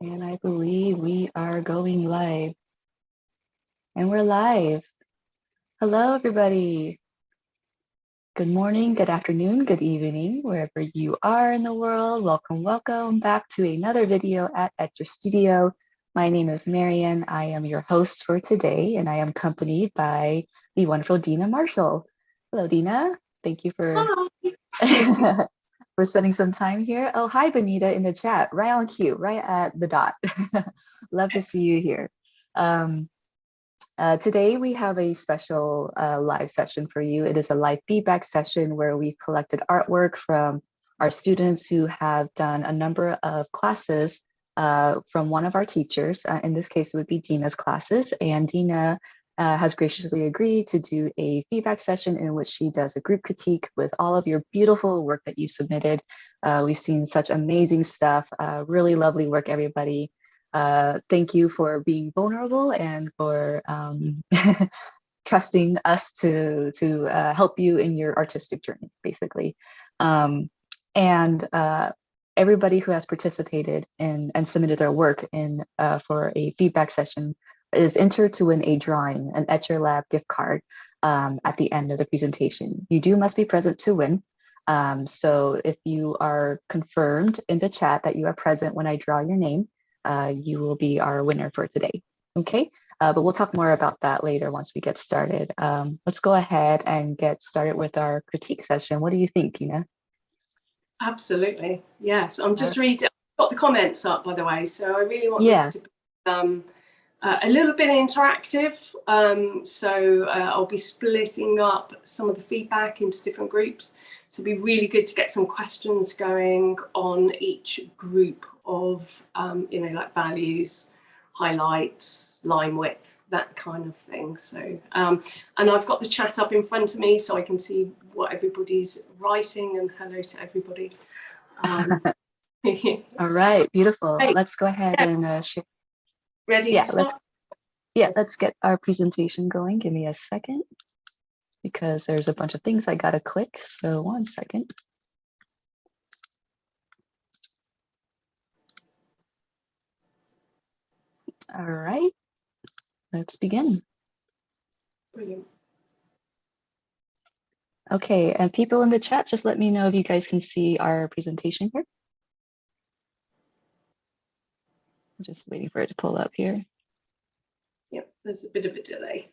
And I believe we are going live. And we're live. Hello, everybody. Good morning, good afternoon, good evening, wherever you are in the world. Welcome, welcome back to another video at Etchr Studio. My name is Marian. I am your host for today, and I am accompanied by the wonderful Dena Marshall. Hello, Dena. Thank you for for spending some time here. Oh, hi, Benita in the chat, right on cue, right at the dot. Love to see you here. Today we have a special live session for you. It is a live feedback session where we've collected artwork from our students who have done a number of classes from one of our teachers. In this case, it would be Dena's classes, and Dena has graciously agreed to do a feedback session in which she does a group critique with all of your beautiful work that you submitted. We've seen such amazing stuff, really lovely work, everybody. Thank you for being vulnerable and for trusting us to help you in your artistic journey, basically. Everybody who has participated in and submitted their work in for a feedback session is entered to win a drawing, an Etchr Lab gift card at the end of the presentation. You must be present to win. So if you are confirmed in the chat that you are present when I draw your name, you will be our winner for today. Okay, but we'll talk more about that later once we get started. Let's go ahead and get started with our critique session. What do you think, Dena? Absolutely, yes. I'm just reading. I've got the comments up, by the way, so I really want this to be a little bit interactive. I'll be splitting up some of the feedback into different groups. So it'd be really good to get some questions going on each group of, like values, highlights, line width, that kind of thing. So, and I've got the chat up in front of me so I can see what everybody's writing, and hello to everybody. All right, beautiful. Hey, let's go ahead and share. Ready to start? Let's get our presentation going. Give me a second, because there's a bunch of things I gotta click. So 1 second. All right, let's begin. Brilliant. Okay, and people in the chat, just let me know if you guys can see our presentation here. I'm just waiting for it to pull up here. Yep, there's a bit of a delay.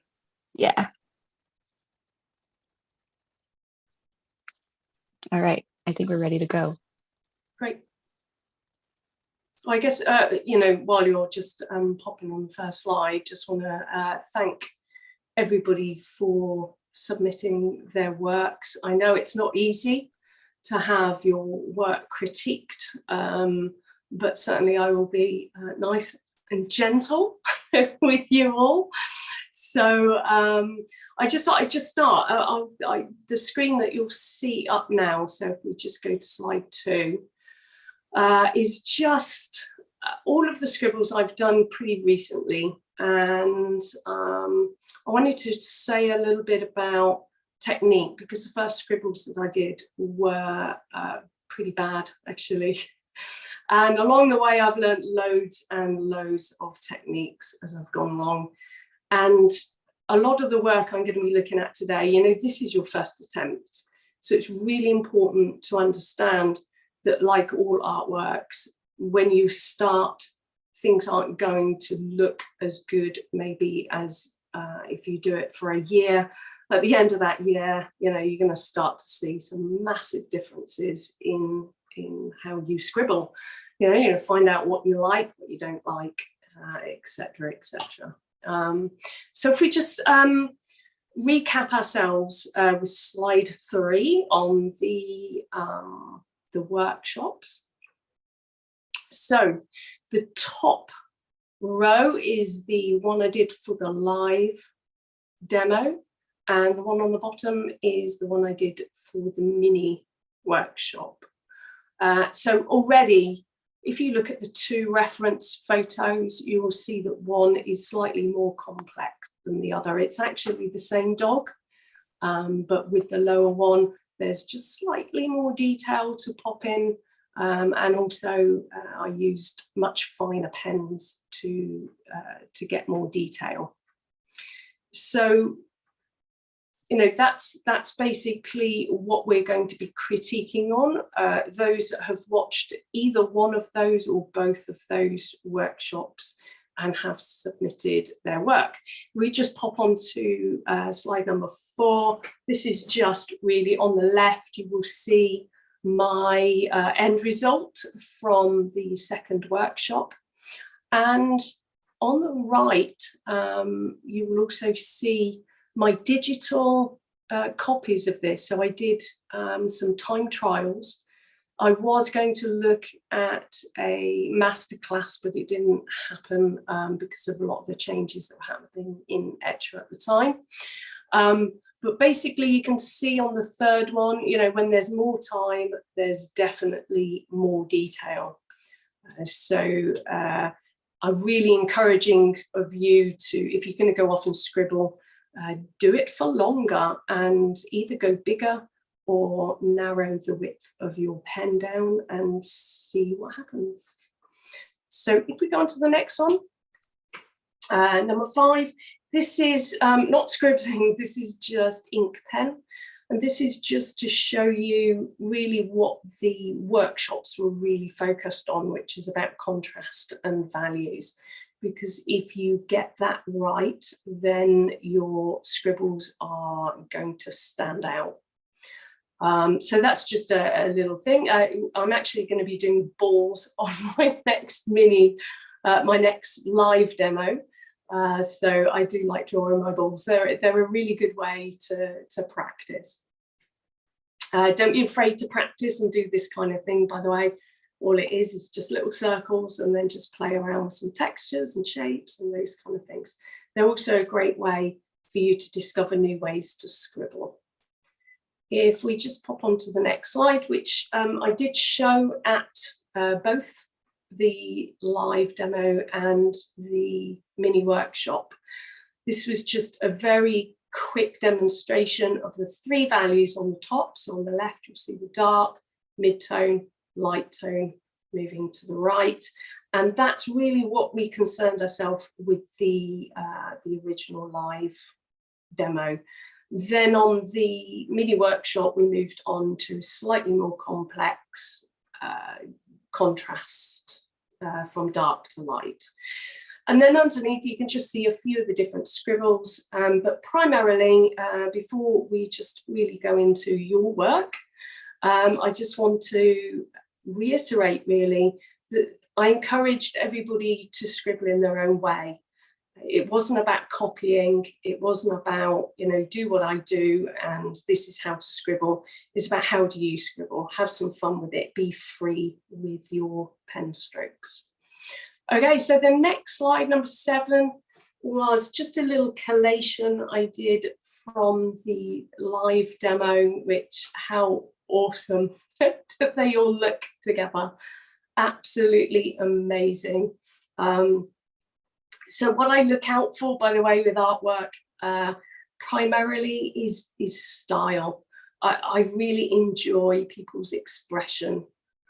Yeah. All right, I think we're ready to go. Great. Well, I guess, while you're just popping on the first slide, just want to thank everybody for submitting their works. I know it's not easy to have your work critiqued, but certainly I will be nice and gentle with you all. So I just thought I'd just start. The screen that you'll see up now, so if we just go to slide 2, is just all of the scribbles I've done pretty recently. And I wanted to say a little bit about technique, because the first scribbles that I did were pretty bad, actually. And along the way, I've learned loads and loads of techniques as I've gone along. And a lot of the work I'm going to be looking at today, this is your first attempt. So it's really important to understand that, like all artworks, when you start, things aren't going to look as good maybe as if you do it for a year. At the end of that year, you're going to start to see some massive differences in how you scribble. You're going to find out what you like, what you don't like, etc., etc. So if we just recap ourselves with slide 3 on the workshops. So the top row is the one I did for the live demo, and the one on the bottom is the one I did for the mini workshop. So already, if you look at the 2 reference photos, you will see that one is slightly more complex than the other. It's actually the same dog, but with the lower one, there's just slightly more detail to pop in And also I used much finer pens to get more detail. So, that's basically what we're going to be critiquing on. Those that have watched either one of those or both of those workshops and have submitted their work. We just pop on to slide number 4. This is just really on the left. You will see my end result from the second workshop. And on the right, you will also see my digital copies of this. So I did some time trials. I was going to look at a masterclass, but it didn't happen because of a lot of the changes that were happening in Etchr at the time. But basically, you can see on the third one, when there's more time, there's definitely more detail. So I'm really encouraging of you to, if you're going to go off and scribble, do it for longer and either go bigger or narrow the width of your pen down and see what happens. So if we go on to the next one, number 5, this is not scribbling, this is just ink pen. And this is just to show you really what the workshops were really focused on, which is about contrast and values. Because if you get that right, then your scribbles are going to stand out. So that's just a little thing. I'm actually going to be doing balls on my next my next live demo. So I do like drawing my balls. They're a really good way to practice. Don't be afraid to practice and do this kind of thing, by the way. All it is just little circles and then just play around with some textures and shapes and those kind of things. They're also a great way for you to discover new ways to scribble. If we just pop on to the next slide, which I did show at both the live demo and the mini workshop. This was just a very quick demonstration of the 3 values on the top. So on the left, you'll see the dark, mid-tone, light tone, moving to the right. And that's really what we concerned ourselves with the original live demo. Then on the mini workshop, we moved on to slightly more complex contrast from dark to light. And then underneath, you can just see a few of the different scribbles. But primarily, before we just really go into your work, I just want to reiterate really that I encouraged everybody to scribble in their own way. It wasn't about copying. It wasn't about, do what I do and this is how to scribble. It's about how do you scribble, have some fun with it, be free with your pen strokes. Okay, so the next slide, number 7, was just a little collation I did from the live demo, which how awesome that they all look together. Absolutely amazing. So what I look out for, by the way, with artwork, primarily is style. I really enjoy people's expression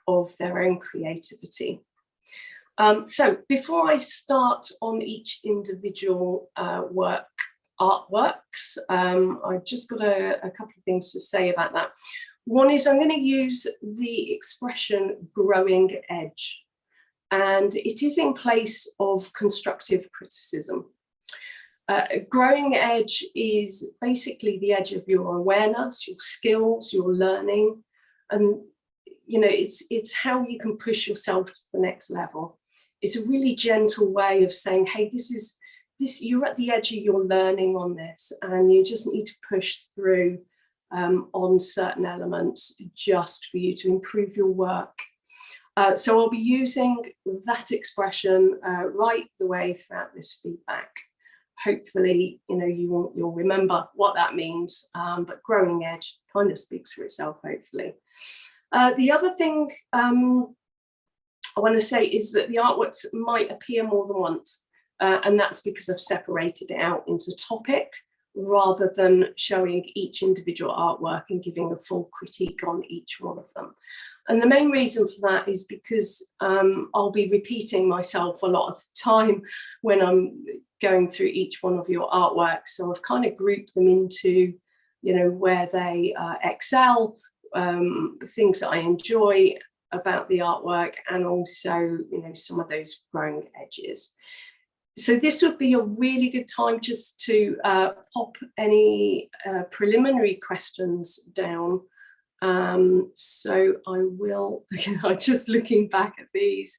of their own creativity. So before I start on each individual artworks, I've just got a couple of things to say about that. One is I'm going to use the expression growing edge, and it is in place of constructive criticism. Growing edge is basically the edge of your awareness, your skills, your learning, and it's how you can push yourself to the next level. It's a really gentle way of saying, hey, you're at the edge of your learning on this, and you just need to push through on certain elements just for you to improve your work. So I'll be using that expression right the way throughout this feedback. Hopefully, you'll remember what that means, but growing edge kind of speaks for itself, hopefully. The other thing I want to say is that the artworks might appear more than once, and that's because I've separated it out into topic rather than showing each individual artwork and giving a full critique on each one of them. And the main reason for that is because I'll be repeating myself a lot of the time when I'm going through each one of your artworks. So I've kind of grouped them into, you know, where they excel, the things that I enjoy about the artwork, and also, you know, some of those growing edges. So this would be a really good time just to pop any preliminary questions down. So I will, I'm just looking back at these.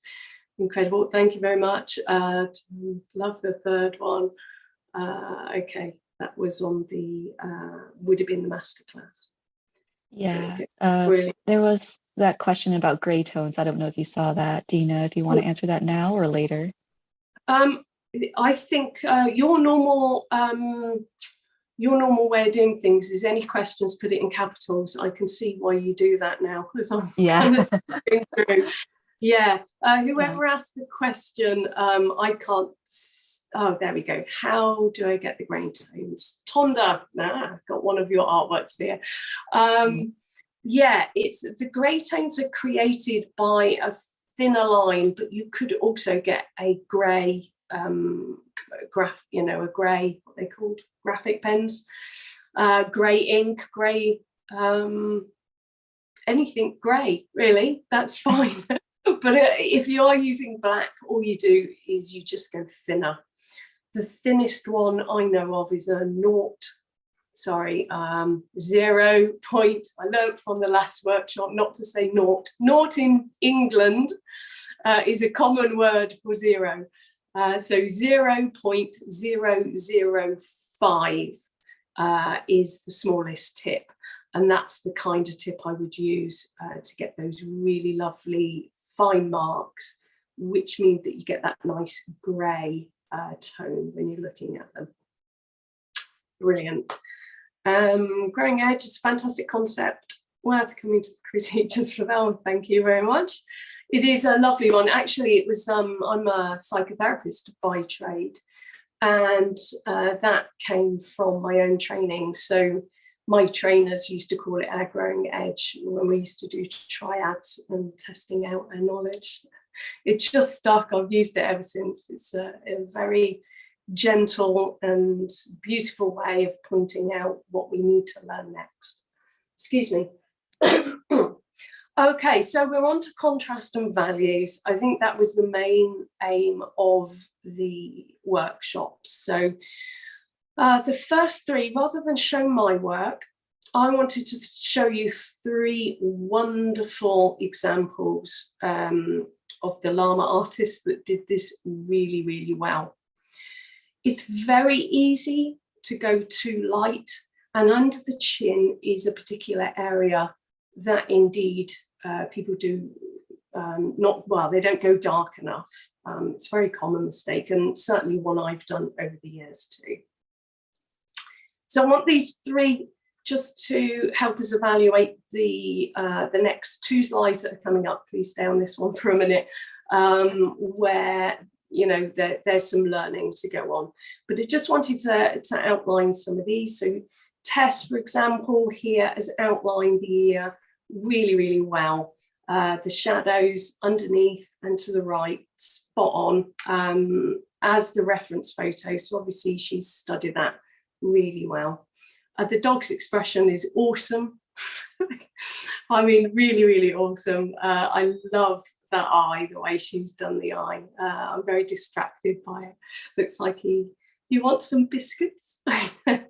Incredible, thank you very much. Love the third one. Okay, that was on the, would have been the masterclass. Yeah, there was that question about gray tones. I don't know if you saw that, Dena, if you want to answer that now or later. I think your normal way of doing things is any questions, put it in capitals. I can see why you do that now, as I'm kind of skipping through. Yeah, whoever asked the question, I can't, oh, there we go. How do I get the grain tones? Tonda, I've got one of your artworks there. Yeah, it's the grey tones are created by a thinner line, but you could also get a grey you know, a grey, what they called, graphic pens, grey ink, grey, anything grey, really, that's fine. But if you are using black, all you do is you just go thinner. The thinnest one I know of is a 0 point. I learned from the last workshop not to say naught. Naught in England is a common word for 0. So 0.005 is the smallest tip. And that's the kind of tip I would use to get those really lovely fine marks, which means that you get that nice grey tone when you're looking at them. Brilliant. Growing edge is a fantastic concept, worth coming to the critique just for that one. Thank you very much. It is a lovely one. Actually, it was, I'm a psychotherapist by trade, and that came from my own training. So my trainers used to call it our growing edge when we used to do triads and testing out our knowledge. It's just stuck. I've used it ever since. It's a very gentle and beautiful way of pointing out what we need to learn next. Excuse me. Okay, so we're on to contrast and values. I think that was the main aim of the workshops. So the first 3, rather than show my work, I wanted to show you 3 wonderful examples of the llama artists that did this really, really well. It's very easy to go too light, and under the chin is a particular area that indeed people do not well, they don't go dark enough. It's a very common mistake, and certainly one I've done over the years too. So I want these 3 just to help us evaluate the next 2 slides that are coming up. Please stay on this one for a minute, where, you know, there's some learning to go on. But I just wanted to outline some of these. So Tess, for example, here has outlined the ear really, really well. The shadows underneath and to the right, spot on, as the reference photo. So obviously she's studied that really well. The dog's expression is awesome. I mean, really, really awesome. I love that eye, the way she's done the eye. I'm very distracted by it. Looks like he wants some biscuits.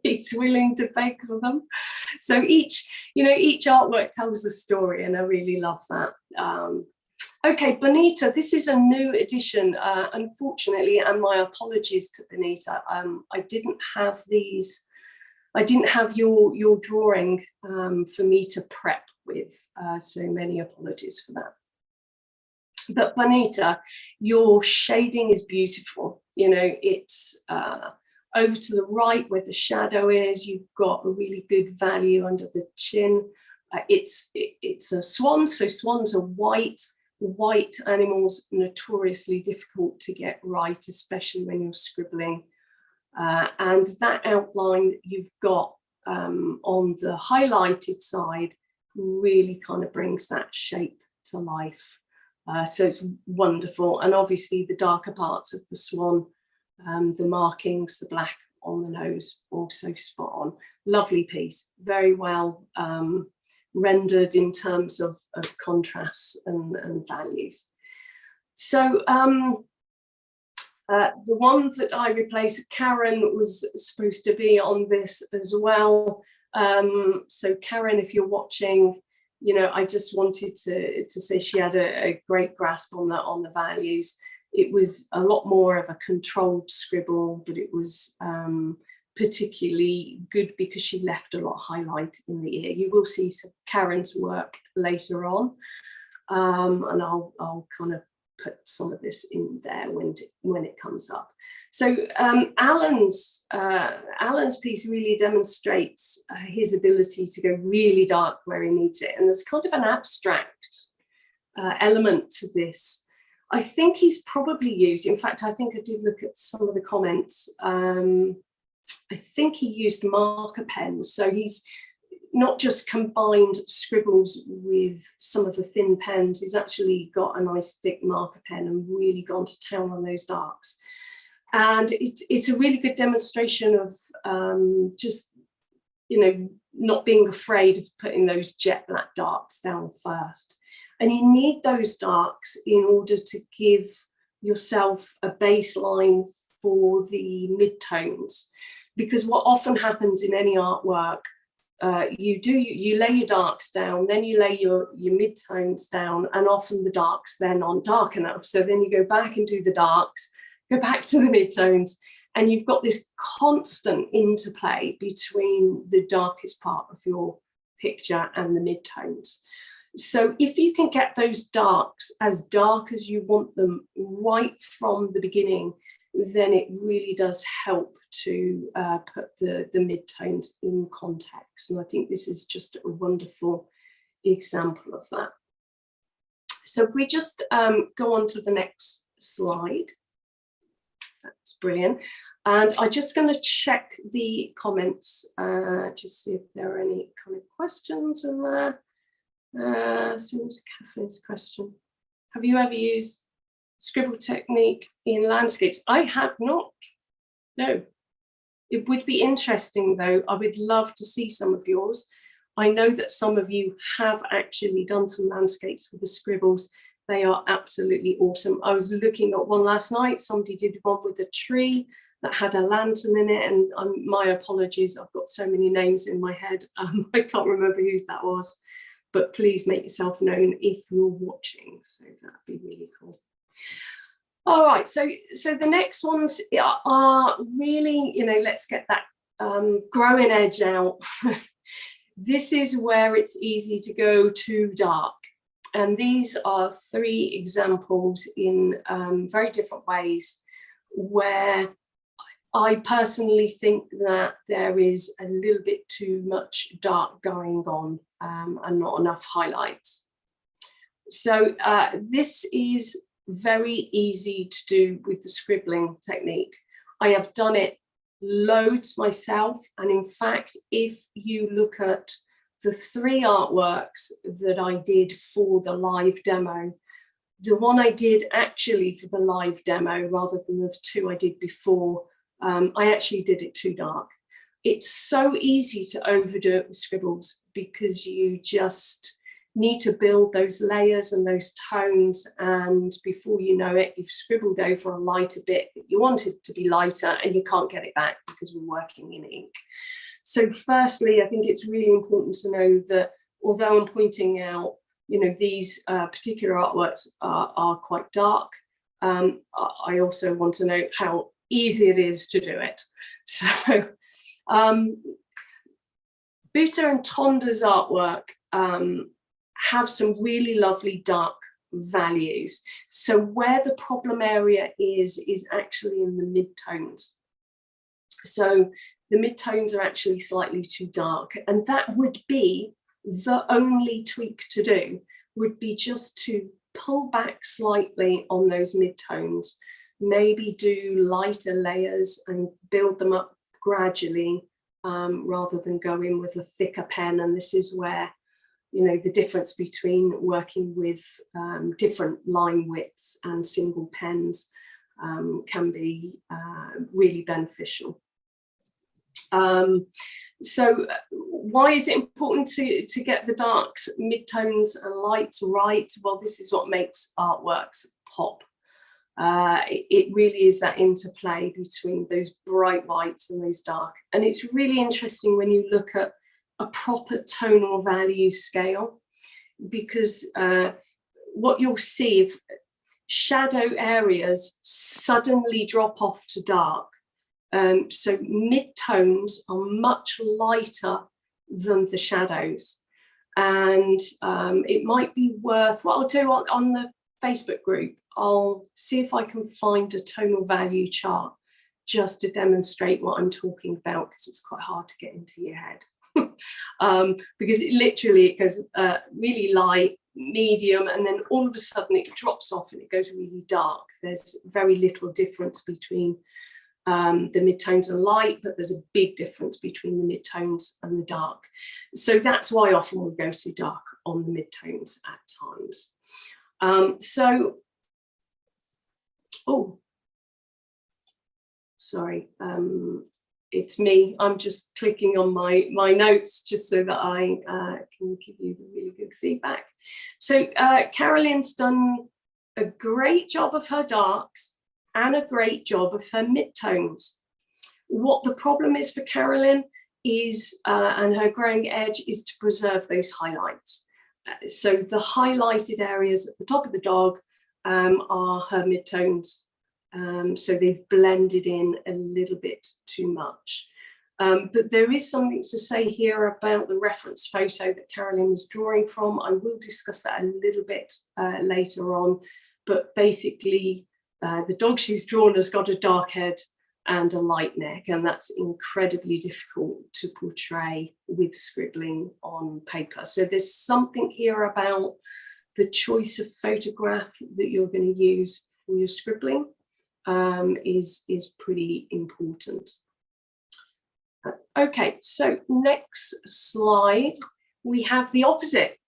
He's willing to beg for them. So each artwork tells a story, and I really love that. Okay, Bonita, this is a new edition, unfortunately, and my apologies to Bonita. I didn't have these. I didn't have your drawing for me to prep with, so many apologies for that. But Bonita, your shading is beautiful. You know, it's over to the right where the shadow is. You've got a really good value under the chin. It's a swan, so swans are white. White animals notoriously difficult to get right, especially when you're scribbling. And that outline that you've got on the highlighted side really kind of brings that shape to life. So it's wonderful. And obviously the darker parts of the swan, the markings, the black on the nose, also spot on. Lovely piece, very well rendered in terms of contrasts and values. So the one that I replaced, Karen was supposed to be on this as well. So Karen, if you're watching, you know, I just wanted to say she had a great grasp on the values. It was a lot more of a controlled scribble, but it was particularly good because she left a lot of highlight in the ear. You will see some Karen's work later on, and I'll kind of put some of this in there when it comes up. So Alan's piece really demonstrates his ability to go really dark where he needs it, and there's kind of an abstract element to this. I think he's probably used, in fact, I think I did look at some of the comments. I think he used marker pens. So he's not just combined scribbles with some of the thin pens, he's actually got a nice thick marker pen and really gone to town on those darks. And it's a really good demonstration of just, you know, not being afraid of putting those jet black darks down first. And you need those darks in order to give yourself a baseline for the midtones. Because what often happens in any artwork, you lay your darks down, then you lay your midtones down, and often the darks then aren't dark enough. So then you go back and do the darks, go back to the midtones, and you've got this constant interplay between the darkest part of your picture and the midtones. So if you can get those darks as dark as you want them right from the beginning, then it really does help to put the midtones in context. And I think this is just a wonderful example of that. So if we just go on to the next slide. That's brilliant. And I'm just going to check the comments, just see if there are any kind of questions in there. Seems Catherine's question. Have you ever used scribble technique in landscapes? I have not. No. It would be interesting though. I would love to see some of yours. I know that some of you have actually done some landscapes with the scribbles. They are absolutely awesome. I was looking at one last night. Somebody did one with a tree that had a lantern in it, and my apologies, I've got so many names in my head. I can't remember whose that was, but please make yourself known if you're watching. So that'd be really cool. All right, so the next ones are really, you know, let's get that growing edge out. This is where it's easy to go too dark. And these are 3 examples in very different ways where I personally think that there is a little bit too much dark going on and not enough highlights. So this is very easy to do with the scribbling technique. I have done it loads myself, and in fact, if you look at the 3 artworks that I did for the live demo, the one I did actually for the live demo rather than the 2 I did before, I actually did it too dark. It's so easy to overdo it with scribbles because you just need to build those layers and those tones, and before you know it, you've scribbled over a lighter bit that you want it to be lighter and you can't get it back because we're working in ink. So firstly, I think it's really important to know that although I'm pointing out, you know, these particular artworks are quite dark, I also want to note how easy it is to do it. So Buta and Tonda's artwork have some really lovely dark values. So where the problem area is actually in the midtones. So the midtones are actually slightly too dark, and that would be the only tweak to do, would be just to pull back slightly on those midtones, maybe do lighter layers and build them up gradually rather than go in with a thicker pen. And this is where you know, the difference between working with different line widths and single pens can be really beneficial. So why is it important to get the darks, midtones and lights right? Well, this is what makes artworks pop. It really is that interplay between those bright whites and those dark. And it's really interesting when you look at a proper tonal value scale, because what you'll see, if shadow areas suddenly drop off to dark, so midtones are much lighter than the shadows. And it might be worth, what I'll do on the Facebook group, I'll see if I can find a tonal value chart just to demonstrate what I'm talking about, because it's quite hard to get into your head. Because it goes really light, medium, and then all of a sudden it drops off and it goes really dark. There's very little difference between the midtones and light, but there's a big difference between the midtones and the dark. So that's why often we go to dark on the midtones at times. It's me. I'm just clicking on my notes just so that I can give you the really good feedback. So Carolyn's done a great job of her darks and a great job of her midtones. What the problem is for Carolyn is, and her growing edge, is to preserve those highlights. So the highlighted areas at the top of the dog are her midtones. So they've blended in a little bit too much. But there is something to say here about the reference photo that Carolyn was drawing from. I will discuss that a little bit later on, but basically the dog she's drawn has got a dark head and a light neck, and that's incredibly difficult to portray with scribbling on paper. So there's something here about the choice of photograph that you're going to use for your scribbling is pretty important. Okay, so next slide, we have the opposite.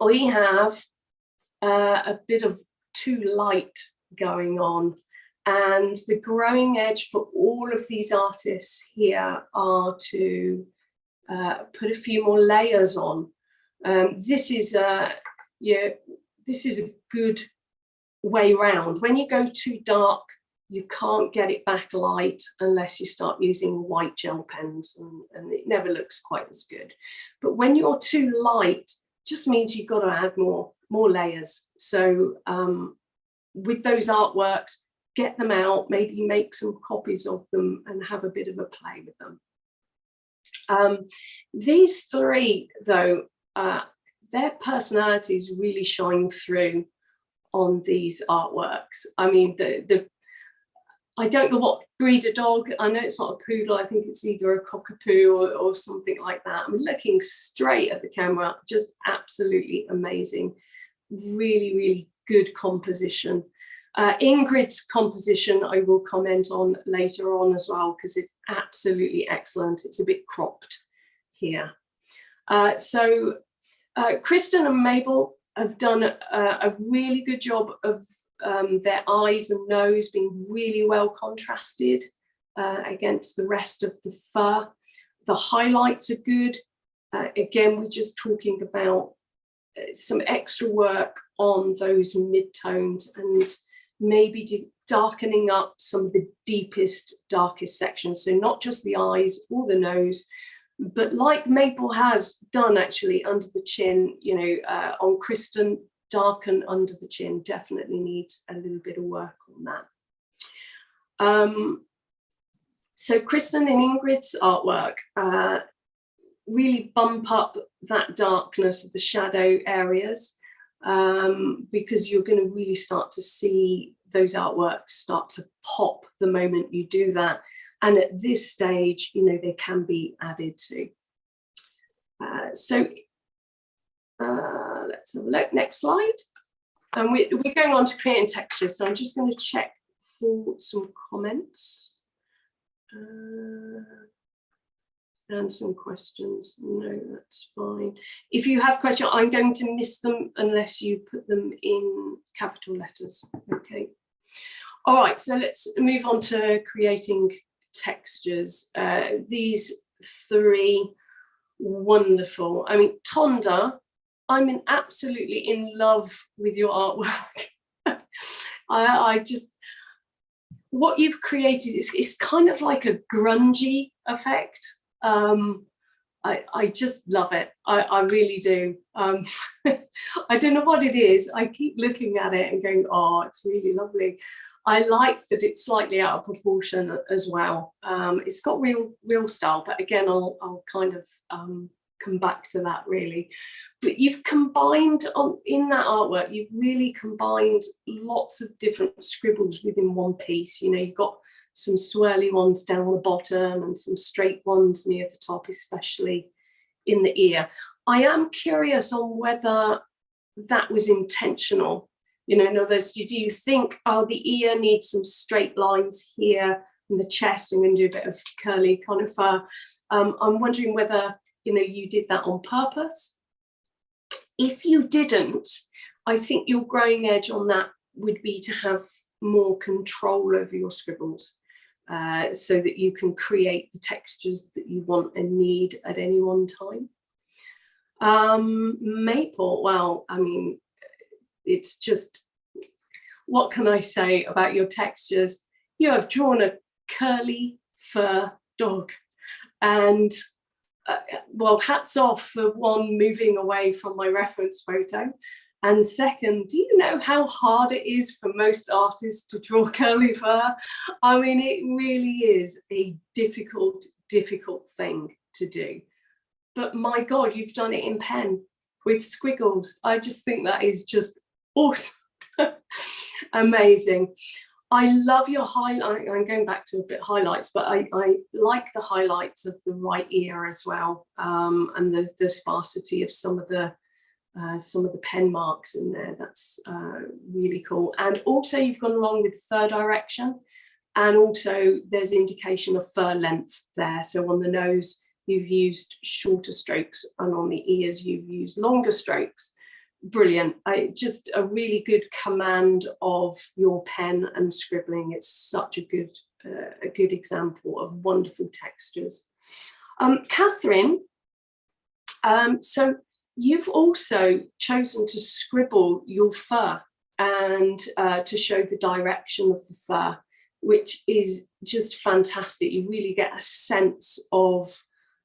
We have a bit of too light going on, and the growing edge for all of these artists here are to put a few more layers on. This is a good way round. When you go too dark, you can't get it back light unless you start using white gel pens, and it never looks quite as good. But when you're too light, just means you've got to add more layers. So with those artworks, get them out, maybe make some copies of them and have a bit of a play with them. These three, though, their personalities really shine through on these artworks. I mean, I don't know what breed of dog. I know it's not a poodle. I think it's either a cockapoo or something like that. I'm looking straight at the camera, just absolutely amazing. Really, really good composition. Ingrid's composition I will comment on later on as well, because it's absolutely excellent. It's a bit cropped here. So Kristen and Mabel have done a really good job of their eyes and nose being really well contrasted against the rest of the fur. The highlights are good. Again, we're just talking about some extra work on those midtones and maybe darkening up some of the deepest, darkest sections. So not just the eyes or the nose, but like Mabel has done actually under the chin, you know, on Kristen, darken under the chin, definitely needs a little bit of work on that. So Kristen and Ingrid's artwork really bump up that darkness of the shadow areas, because you're going to really start to see those artworks start to pop the moment you do that. And at this stage, you know, they can be added to. Let's have a look, next slide. And we're going on to creating textures. So I'm just going to check for some comments. And some questions. No, that's fine. If you have questions, I'm going to miss them unless you put them in capital letters. Okay. All right, so let's move on to creating textures. These three, wonderful. I mean, Tonda, I'm absolutely in love with your artwork. I just, what you've created is kind of like a grungy effect. I just love it. I really do. I don't know what it is. I keep looking at it and going, oh, it's really lovely. I like that it's slightly out of proportion as well. It's got real style, but again, I'll kind of come back to that really. But you've combined in that artwork, you've really combined lots of different scribbles within one piece. You know, you've got some swirly ones down the bottom and some straight ones near the top, especially in the ear. I am curious on whether that was intentional. You know, in other words, do you think, oh, the ear needs some straight lines here and the chest, I'm going to do a bit of curly kind of fur. I'm wondering whether, you know, you did that on purpose. If you didn't, I think your growing edge on that would be to have more control over your scribbles, so that you can create the textures that you want and need at any one time. Maple, well, I mean, it's just, what can I say about your textures? You have drawn a curly fur dog, and well, hats off for one, moving away from my reference photo, and second, do you know how hard it is for most artists to draw curly fur? I mean, it really is a difficult thing to do. But my God, you've done it in pen with squiggles. I just think that is just awesome. Amazing. I love your highlight. I'm going back to a bit highlights, but I like the highlights of the right ear as well, and the sparsity of some of the pen marks in there. That's really cool. And also you've gone along with the fur direction, and also there's indication of fur length there. So on the nose you've used shorter strokes, and on the ears you've used longer strokes. Brilliant. Just a really good command of your pen and scribbling. It's such a good example of wonderful textures. Catherine, so you've also chosen to scribble your fur and to show the direction of the fur, which is just fantastic. You really get a sense of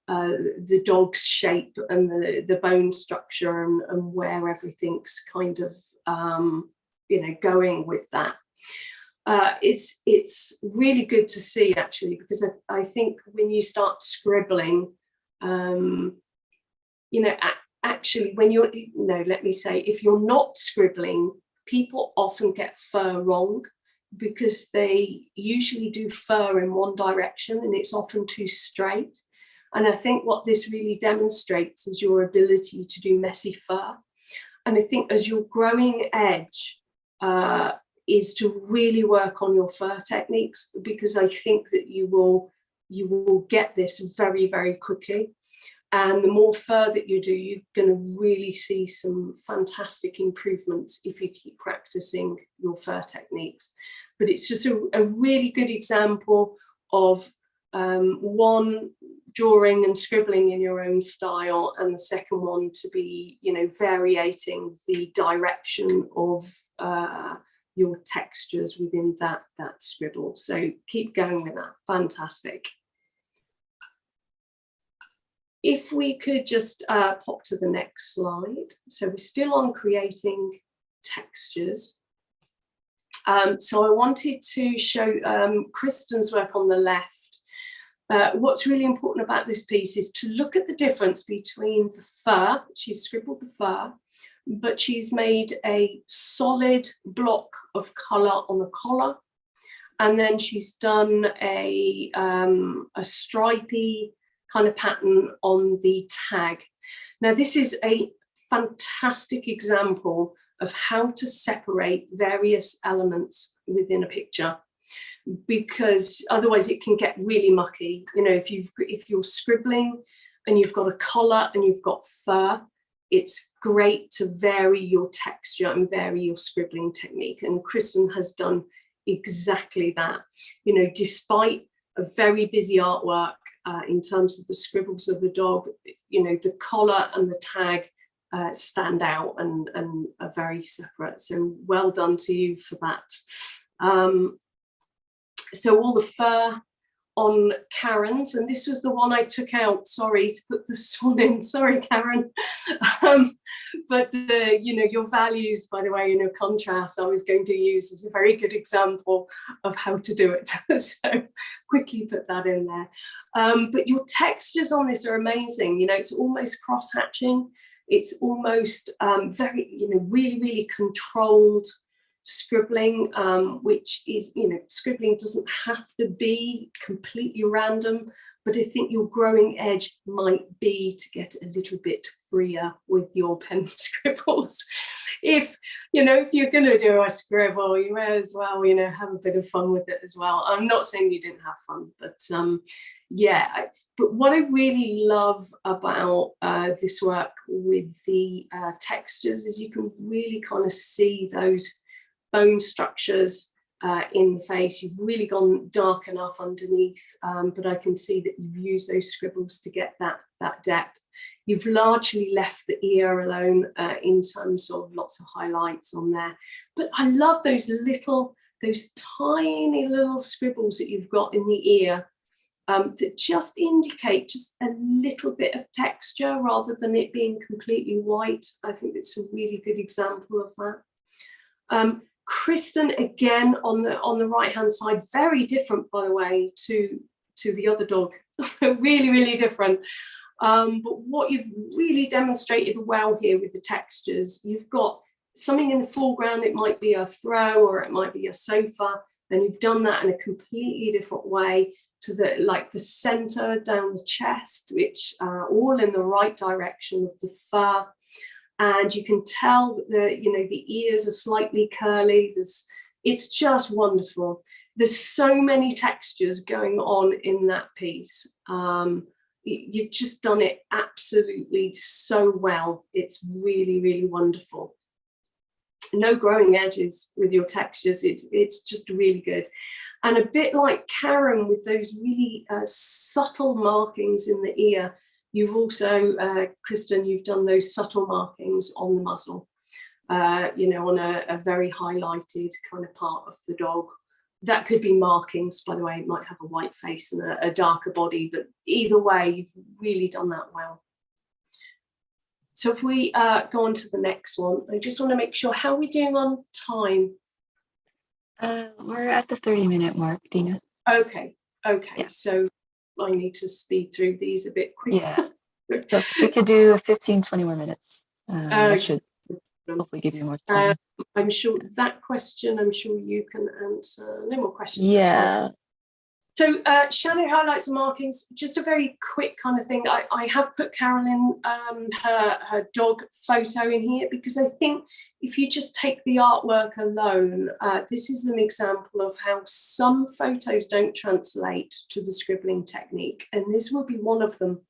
the dog's shape and the bone structure and where everything's kind of you know, going with that. It's really good to see, actually, because I think when you start scribbling, you know, actually when you're, no, let me say, if you're not scribbling, people often get fur wrong, because they usually do fur in one direction and it's often too straight. And I think what this really demonstrates is your ability to do messy fur. And I think as your growing edge is to really work on your fur techniques, because I think that you will get this very, very quickly. And the more fur that you do, you're going to really see some fantastic improvements if you keep practicing your fur techniques. But it's just a really good example of one, drawing and scribbling in your own style, and the second one to be, you know, variating the direction of your textures within that scribble. So keep going with that. Fantastic. If we could just pop to the next slide. So we're still on creating textures. So I wanted to show Kristen's work on the left. What's really important about this piece is to look at the difference between the fur. She's scribbled the fur, but she's made a solid block of colour on the collar, and then she's done a stripy kind of pattern on the tag. Now, this is a fantastic example of how to separate various elements within a picture. because otherwise it can get really mucky. You know, if you're scribbling and you've got a collar and you've got fur, it's great to vary your texture and vary your scribbling technique. And Kristen has done exactly that. You know, despite a very busy artwork in terms of the scribbles of the dog, you know, the collar and the tag stand out and are very separate. So well done to you for that. So all the fur on Karen's, and this was the one I took out, sorry, to put this one in, sorry Karen. But you know, your values, by the way, you know, contrast, I was going to use as a very good example of how to do it. So quickly put that in there. But your textures on this are amazing. You know, it's almost cross-hatching. It's almost very, you know, really, really controlled scribbling, which is, you know, scribbling doesn't have to be completely random, but I think your growing edge might be to get a little bit freer with your pen scribbles. If, you know, if you're going to do a scribble, you may as well, you know, have a bit of fun with it as well. I'm not saying you didn't have fun, but yeah. But what I really love about this work with the textures is you can really kind of see those bone structures in the face. You've really gone dark enough underneath, but I can see that you've used those scribbles to get that depth. You've largely left the ear alone in terms of lots of highlights on there. But I love those tiny little scribbles that you've got in the ear that just indicate just a little bit of texture rather than it being completely white. I think it's a really good example of that. Kristen, again, on the right hand side, very different, by the way, to the other dog. Really, really different. But what you've really demonstrated well here with the textures, you've got something in the foreground. It might be a throw or it might be a sofa, and you've done that in a completely different way to the center down the chest, which are all in the right direction of the fur. And you can tell that the ears are slightly curly. It's just wonderful. There's so many textures going on in that piece. You've just done it absolutely so well. It's really, really wonderful. No growing edges with your textures. It's just really good. And a bit like Karen with those really subtle markings in the ear, you've also, Kristen, you've done those subtle markings on the muzzle, you know, on a very highlighted kind of part of the dog. That could be markings, by the way. It might have a white face and a darker body, but either way, you've really done that well. So if we go on to the next one, I just want to make sure, how are we doing on time? We're at the 30-minute mark, Dena. Okay, yeah. So I need to speed through these a bit quicker. Yeah, so we could do 15-20 more minutes. That should hopefully give you more time. I'm sure that question, I'm sure you can answer. No more questions. Yeah. So shadow highlights and markings, just a very quick kind of thing. I have put Carolyn, her dog photo in here, because I think if you just take the artwork alone, this is an example of how some photos don't translate to the scribbling technique. And this will be one of them.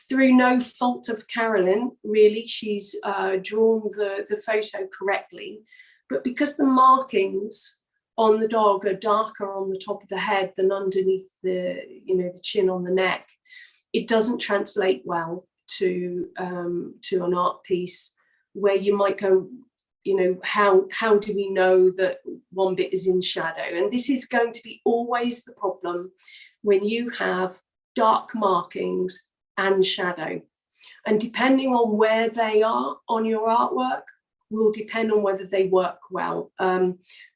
Through no fault of Carolyn, really, she's drawn the photo correctly. But because the markings on the dog are darker on the top of the head than underneath the chin on the neck, it doesn't translate well to an art piece where you might go, you know, how do we know that one bit is in shadow? And this is going to be always the problem when you have dark markings and shadow. And depending on where they are on your artwork will depend on whether they work well.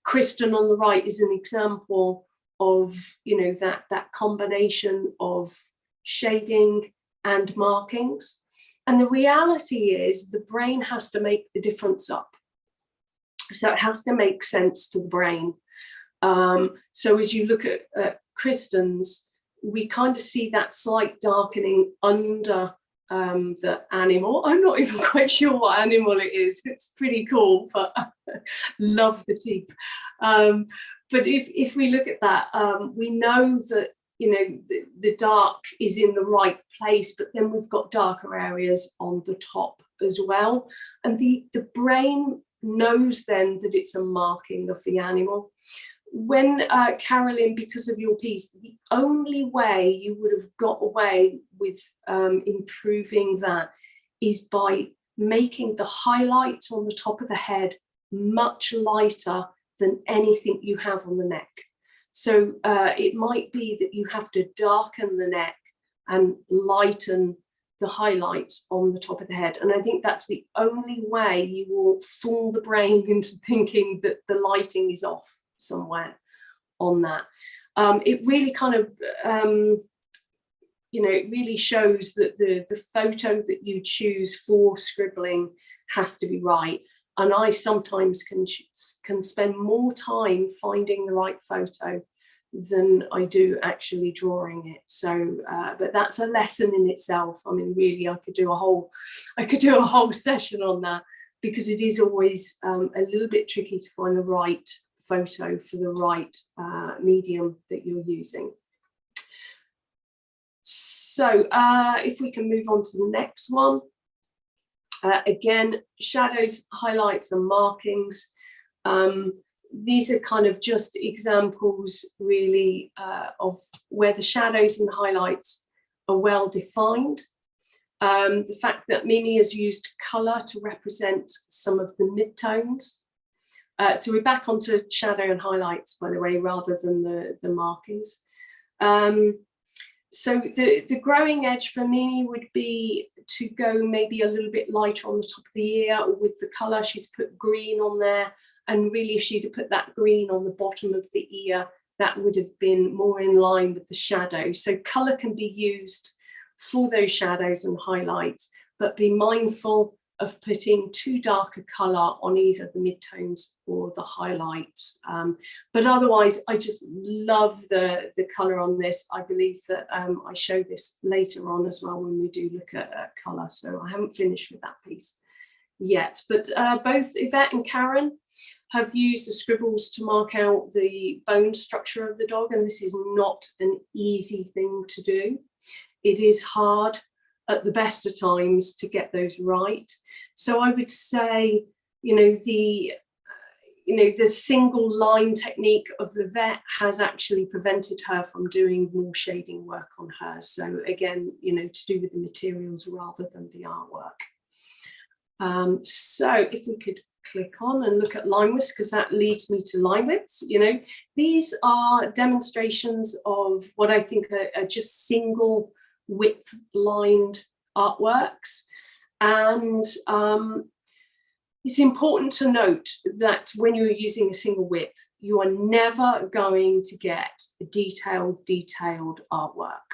Kristen on the right is an example of, you know, that combination of shading and markings. And the reality is the brain has to make the difference up. So it has to make sense to the brain. So as you look at Kristen's, we kind of see that slight darkening under the animal. I'm not even quite sure what animal it is. It's pretty cool, but love the teeth. But if we look at that, we know that, you know, the dark is in the right place, but then we've got darker areas on the top as well. And the brain knows then that it's a marking of the animal. When Carolyn, because of your piece, the only way you would have got away with improving that is by making the highlights on the top of the head much lighter than anything you have on the neck. So it might be that you have to darken the neck and lighten the highlights on the top of the head. And I think that's the only way you will fool the brain into thinking that the lighting is off somewhere on that. It really kind of, you know, it really shows that the photo that you choose for scribbling has to be right. And I sometimes can spend more time finding the right photo than I do actually drawing it. So, but that's a lesson in itself. I mean, really, I could do a whole session on that, because it is always a little bit tricky to find the right photo for the right medium that you're using. So, if we can move on to the next one. Again, shadows, highlights and markings. These are kind of just examples really of where the shadows and the highlights are well defined. The fact that Mimi has used colour to represent some of the midtones. So we're back onto shadow and highlights, by the way, rather than the markings. So the growing edge for Mimi would be to go maybe a little bit lighter on the top of the ear, or with the colour she's put green on there, and really if she'd have put that green on the bottom of the ear, that would have been more in line with the shadow. So colour can be used for those shadows and highlights, but be mindful of putting too dark a colour on either the midtones or the highlights. But otherwise, I just love the colour on this. I believe that I show this later on as well when we do look at colour. So I haven't finished with that piece yet. But both Yvette and Karen have used the scribbles to mark out the bone structure of the dog, and this is not an easy thing to do. It is hard at the best of times to get those right. So I would say, the single line technique of the vet has actually prevented her from doing more shading work on hers. So again, to do with the materials rather than the artwork. So if we could click on and look at line widths, because that leads me to line widths. These are demonstrations of what I think are just single width lined artworks. And it's important to note that when you're using a single width, you are never going to get a detailed artwork.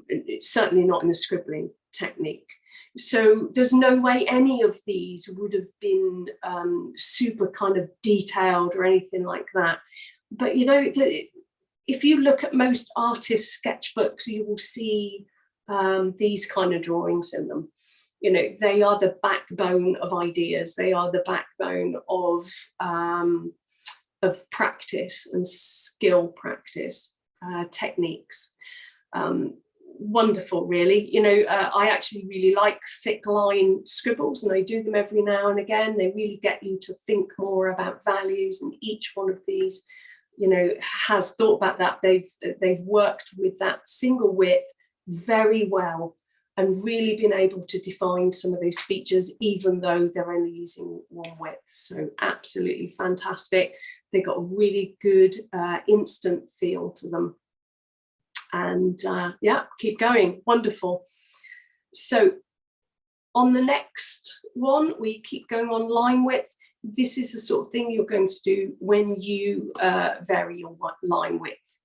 It's certainly not in the scribbling technique. So there's no way any of these would have been super kind of detailed or anything like that. But if you look at most artists' sketchbooks, you will see these kind of drawings in them. They are the backbone of ideas. They are the backbone of practice and skill practice techniques. Wonderful, really. I actually really like thick line scribbles, and I do them every now and again. They really get you to think more about values, and each one of these, has thought about that. They've worked with that single width very well and really been able to define some of those features, even though they're only using one width. So absolutely fantastic. They got a really good instant feel to them. And yeah, keep going. Wonderful. So on the next one, we keep going on line width. This is the sort of thing you're going to do when you vary your line width.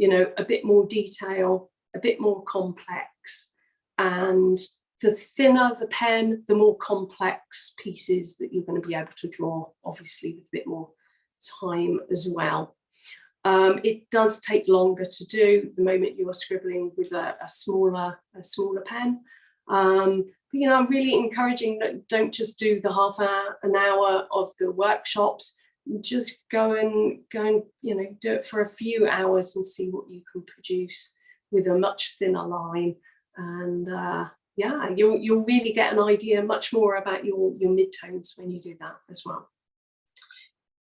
A bit more detail, a bit more complex. And the thinner the pen, the more complex pieces that you're going to be able to draw, obviously with a bit more time as well. It does take longer to do the moment you are scribbling with a smaller pen. But, I'm really encouraging that don't just do the half hour, an hour of the workshops, just go and you know, do it for a few hours and see what you can produce with a much thinner line. And yeah, you'll really get an idea much more about your midtones when you do that as well.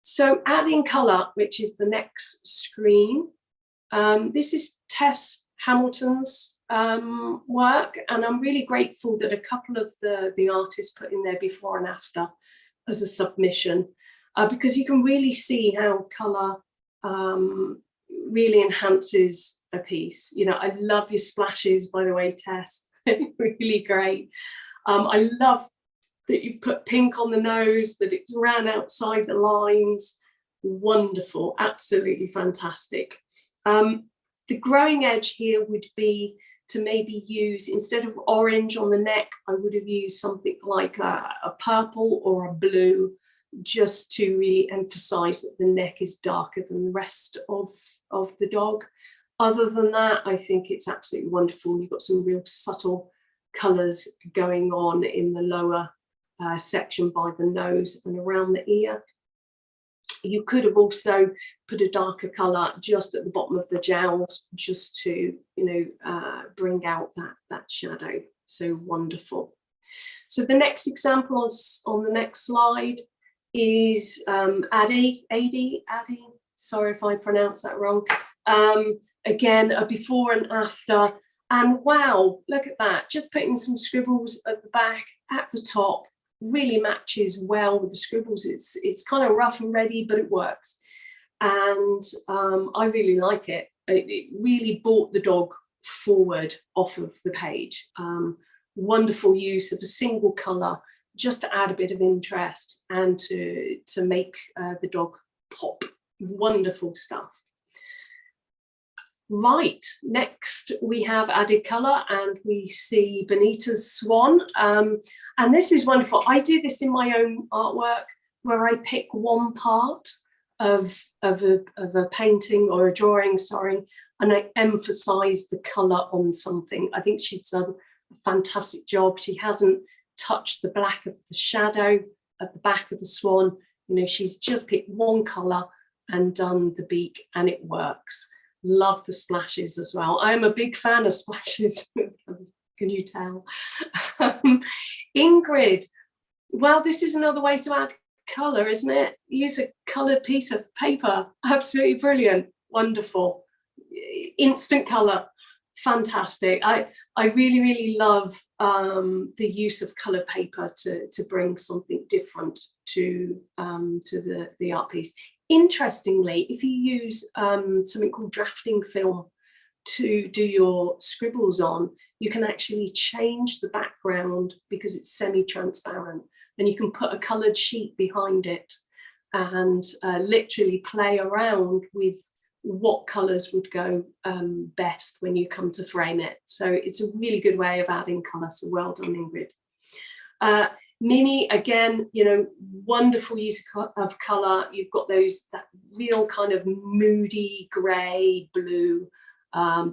So adding colour, which is the next screen. This is Tess Hamilton's work, and I'm really grateful that a couple of the artists put in their before and after as a submission, because you can really see how colour really enhances a piece. You know, I love your splashes, by the way, Tess. Really great. I love that you've put pink on the nose, that it's ran outside the lines. Wonderful, absolutely fantastic. The growing edge here would be to maybe use, instead of orange on the neck, I would have used something like a purple or a blue, just to really emphasize that the neck is darker than the rest of the dog. Other than that, I think it's absolutely wonderful. You've got some real subtle colors going on in the lower section by the nose and around the ear. You could have also put a darker color just at the bottom of the jowls, just to, you know, bring out that shadow. So wonderful. So the next example on the next slide is Addy, sorry if I pronounce that wrong. Again, a before and after, and wow, look at that, just putting some scribbles at the back, at the top, really matches well with the scribbles. It's kind of rough and ready, but it works, and I really like it. It really brought the dog forward off of the page. Wonderful use of a single color just to add a bit of interest and to make the dog pop. Wonderful stuff. Right, next we have added colour, and we see Benita's swan, and this is wonderful. I do this in my own artwork, where I pick one part of a painting or a drawing, sorry, and I emphasise the colour on something. I think she's done a fantastic job. She hasn't touched the black of the shadow at the back of the swan. You know, she's just picked one colour and done the beak, and it works. Love the splashes as well. I'm a big fan of splashes. Can you tell? Ingrid, well, this is another way to add colour, isn't it? Use a coloured piece of paper. Absolutely brilliant. Wonderful. Instant colour. Fantastic. I really, really love the use of coloured paper to bring something different to the art piece. Interestingly, if you use something called drafting film to do your scribbles on, you can actually change the background because it's semi-transparent, and you can put a coloured sheet behind it and literally play around with what colours would go best when you come to frame it. So it's a really good way of adding colour. So well done, Ingrid. Mimi, again, you know, wonderful use of colour. You've got that real kind of moody grey blue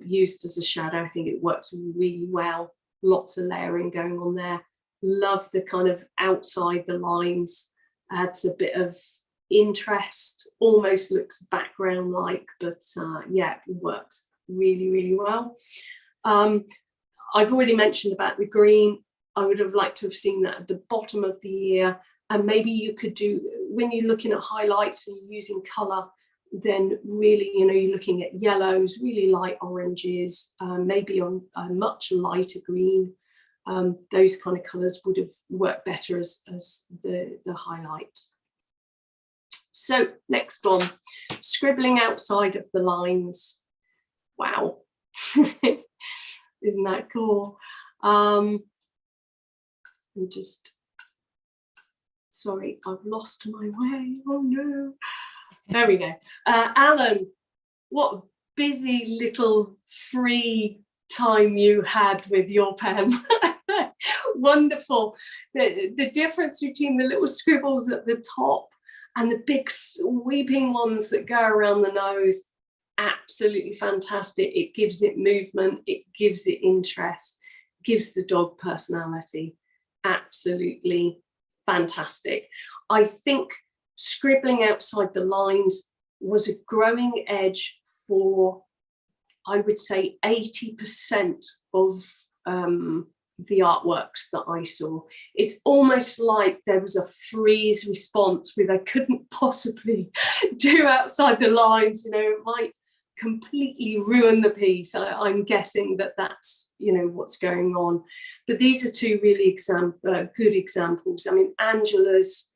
used as a shadow. I think it works really well. Lots of layering going on there. Love the kind of outside the lines, adds a bit of interest, almost looks background like, but yeah, it works really, really well. I've already mentioned about the green. I would have liked to have seen that at the bottom of the ear, and maybe you could do, when you're looking at highlights and you're using colour, then really, you know, you're looking at yellows, really light oranges, maybe on a much lighter green. Those kind of colours would have worked better as the highlight. So next one, scribbling outside of the lines. Wow, isn't that cool? I'm just, sorry, I've lost my way. Oh no. There we go. Alan, what a busy little free time you had with your pen. Wonderful. The difference between the little scribbles at the top and the big sweeping ones that go around the nose, absolutely fantastic. It gives it movement, it gives it interest, gives the dog personality. Absolutely fantastic. I think scribbling outside the lines was a growing edge for, I would say, 80% of the artworks that I saw. It's almost like there was a freeze response with I couldn't possibly do outside the lines, you know, it might completely ruin the piece. I'm guessing that that's, you know, what's going on. But these are two really good examples. I mean, Angela's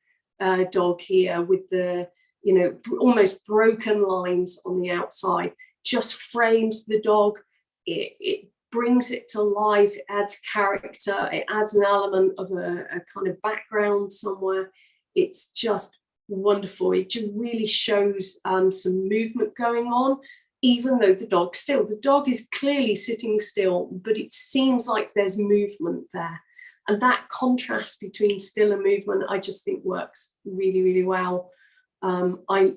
dog here with the, you know, almost broken lines on the outside just frames the dog. It brings it to life, it adds character, it adds an element of a kind of background somewhere. It's just wonderful. It just really shows some movement going on, even though the dog is clearly sitting still, but it seems like there's movement there. And that contrast between still and movement, I just think works really, really well.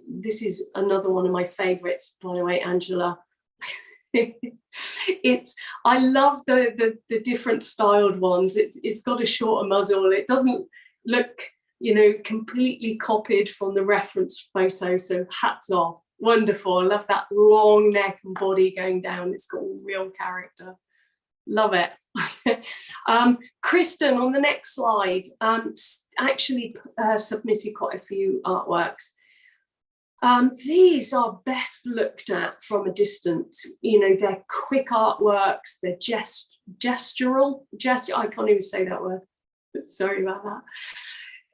This is another one of my favorites, by the way, Angela. I love the different styled ones. It's got a shorter muzzle. It doesn't look, you know, completely copied from the reference photo. So hats off. Wonderful. I love that long neck and body going down. It's got real character. Love it. Kristen, on the next slide, actually submitted quite a few artworks. These are best looked at from a distance. You know, they're quick artworks, they're gestural. I can't even say that word. Sorry about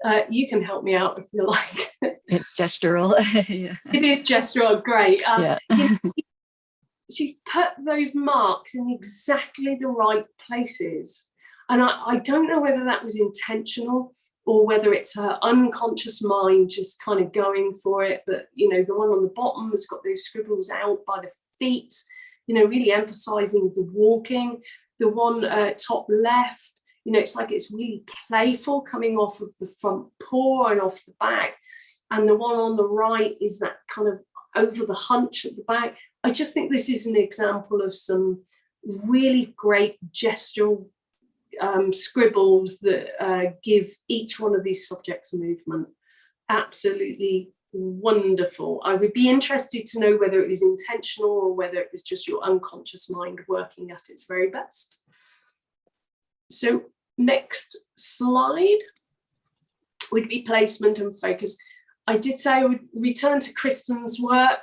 that. You can help me out if you like. It's gestural. Yeah. It is gestural, great. Yeah. She put those marks in exactly the right places. And I don't know whether that was intentional or whether it's her unconscious mind just kind of going for it. But, you know, the one on the bottom has got those scribbles out by the feet, you know, really emphasizing the walking. The one top left, you know, it's like it's really playful coming off of the front paw and off the back. And the one on the right is that kind of over the hunch at the back. I just think this is an example of some really great gestural scribbles that give each one of these subjects a movement. Absolutely wonderful. I would be interested to know whether it was intentional or whether it was just your unconscious mind working at its very best. So next slide would be placement and focus. I did say I would return to Kristen's work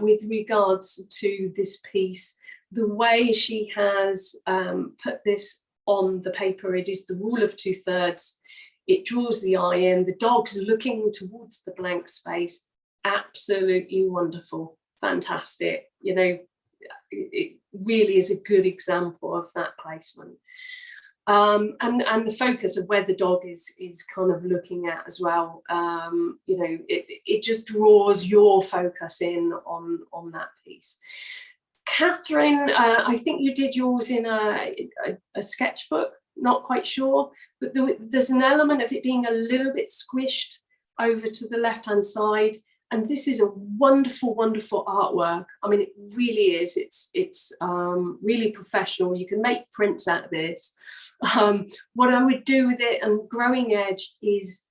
with regards to this piece. The way she has put this on the paper, it is the rule of 2/3. It draws the eye in, the dog's looking towards the blank space. Absolutely wonderful, fantastic. You know, it really is a good example of that placement. And the focus of where the dog is kind of looking at as well. You know, it just draws your focus in on that piece. Catherine, I think you did yours in a sketchbook, not quite sure, but there's an element of it being a little bit squished over to the left-hand side. And this is a wonderful, wonderful artwork. I mean, it really is. It's really professional. You can make prints out of this. What I would do with it and growing edge is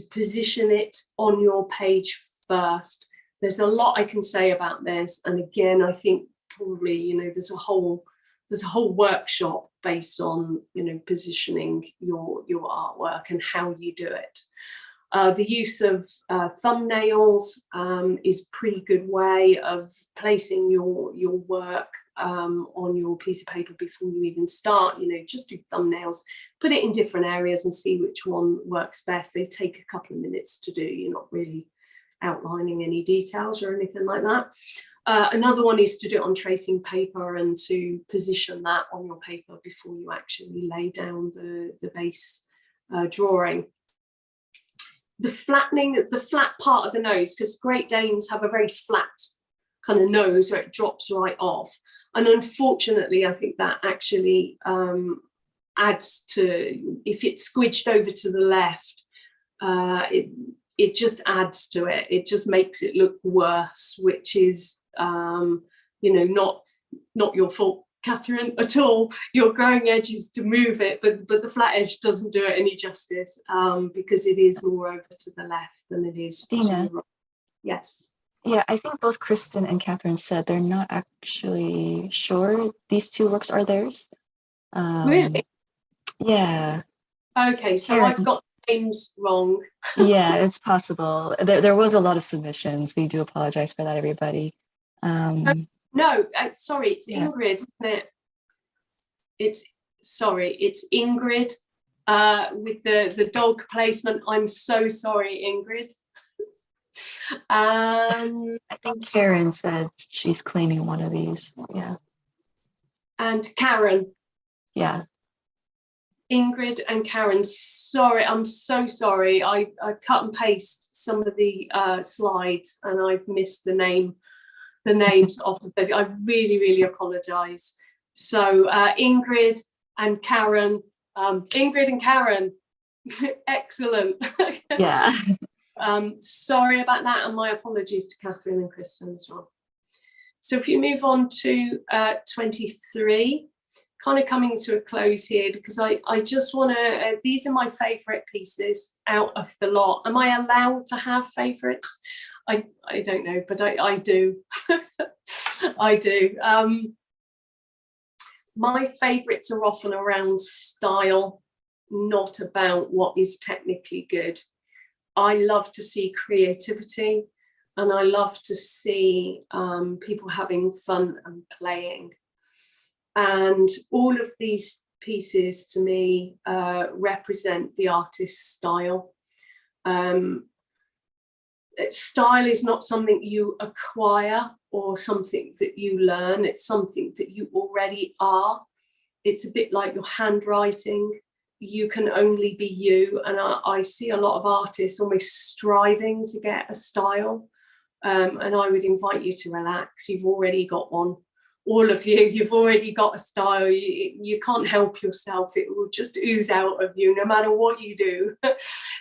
position it on your page first. There's a lot I can say about this. And again, I think probably, you know, there's a whole workshop based on, you know, positioning your artwork and how you do it. The use of thumbnails is a pretty good way of placing your work on your piece of paper before you even start. You know, just do thumbnails, put it in different areas and see which one works best. They take a couple of minutes to do. You're not really outlining any details or anything like that. Another one is to do it on tracing paper and to position that on your paper before you actually lay down the base drawing. The flattening, the flat part of the nose, because Great Danes have a very flat kind of nose where it drops right off. And unfortunately, I think that actually adds to, if it's squidged over to the left, it just adds to it. It just makes it look worse, which is, you know, not your fault, Catherine, at all. Your growing edges to move it, but the flat edge doesn't do it any justice, because it is more over to the left than it is to Dena. the right. Yes. Yeah, I think both Kristen and Catherine said they're not actually sure these two works are theirs. Really? Yeah. Okay, so Karen. I've got names wrong. Yeah, it's possible. There was a lot of submissions. We do apologize for that, everybody. No, sorry, it's Yeah. Ingrid, isn't it? It's Ingrid with the dog placement. I'm so sorry, Ingrid. I think Karen said she's claiming one of these. Yeah. And Karen. Yeah. Ingrid and Karen, sorry, I'm so sorry. I cut and paste some of the slides and I've missed the names off of it. I really, really apologize. So Ingrid and Karen, excellent. Yeah. Sorry about that, and my apologies to Catherine and Kristen as well. So if you move on to 23, kind of coming to a close here, because I just want to, these are my favourite pieces out of the lot. Am I allowed to have favourites? I don't know, but I do. I do. My favourites are often around style, not about what is technically good. I love to see creativity, and I love to see people having fun and playing. And all of these pieces to me represent the artist's style. Style is not something you acquire or something that you learn. It's something that you already are. It's a bit like your handwriting. You can only be you. And I see a lot of artists almost striving to get a style. And I would invite you to relax. You've already got one. All of you, you've already got a style. You can't help yourself. It will just ooze out of you no matter what you do.